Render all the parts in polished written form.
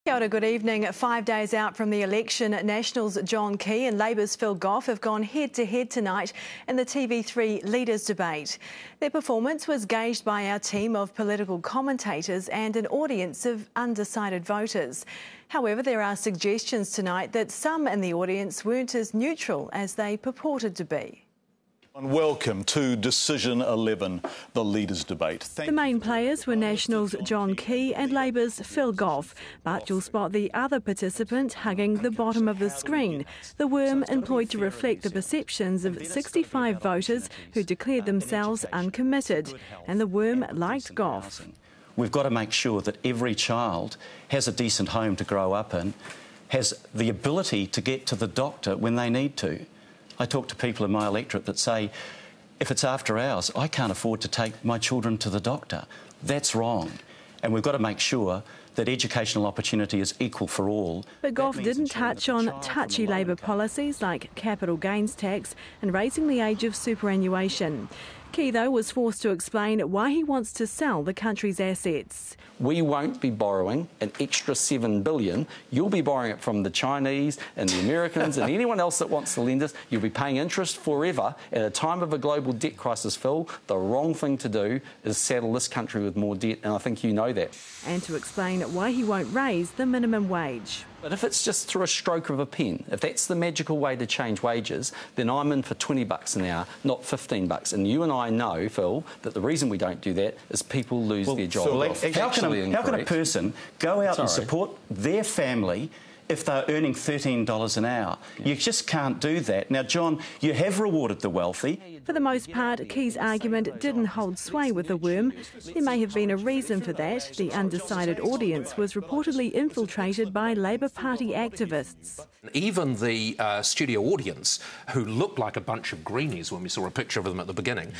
Kia ora, good evening. 5 days out from the election, Nationals' John Key and Labor's Phil Goff have gone head-to-head tonight in the TV3 Leaders Debate. Their performance was gauged by our team of political commentators and an audience of undecided voters. However, there are suggestions tonight that some in the audience weren't as neutral as they purported to be. Welcome to Decision 11, the Leaders' Debate. The main players were Nationals' John Key and Labor's Phil Goff, but you'll spot the other participant hugging the bottom of the screen, the worm employed to reflect the perceptions of 65 voters who declared themselves uncommitted, and the worm liked Goff. We've got to make sure that every child has a decent home to grow up in, has the ability to get to the doctor when they need to. I talk to people in my electorate that say, if it's after hours, I can't afford to take my children to the doctor. That's wrong. And we've got to make sure that educational opportunity is equal for all. But Goff didn't touch on touchy Labor policies like capital gains tax and raising the age of superannuation. Key, though, was forced to explain why he wants to sell the country's assets. We won't be borrowing an extra $7 billion. You'll be borrowing it from the Chinese and the Americans and anyone else that wants to lend us. You'll be paying interest forever. At a time of a global debt crisis, Phil, the wrong thing to do is saddle this country with more debt, and I think you know that. And to explain why he won't raise the minimum wage. But if it's just through a stroke of a pen, if that's the magical way to change wages, then I'm in for $20 an hour, not $15. And you and I know, Phil, that the reason we don't do that is people lose their job. How can a person go out and support their family if they're earning $13 an hour? Yeah. You just can't do that. Now, John, you have rewarded the wealthy. For the most part, Key's argument didn't hold sway with the worm. There may have been a reason for that. The undecided audience was reportedly infiltrated by Labor Party activists. Even the studio audience, who looked like a bunch of greenies when we saw a picture of them at the beginning,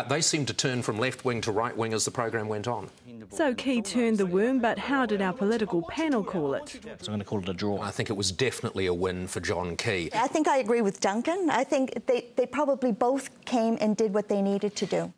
they seemed to turn from left wing to right wing as the programme went on. So Key turned the worm, but how did our political panel call it? So I'm going to call it a draw. I think it was definitely a win for John Key. I think I agree with Duncan. I think they probably both came and did what they needed to do.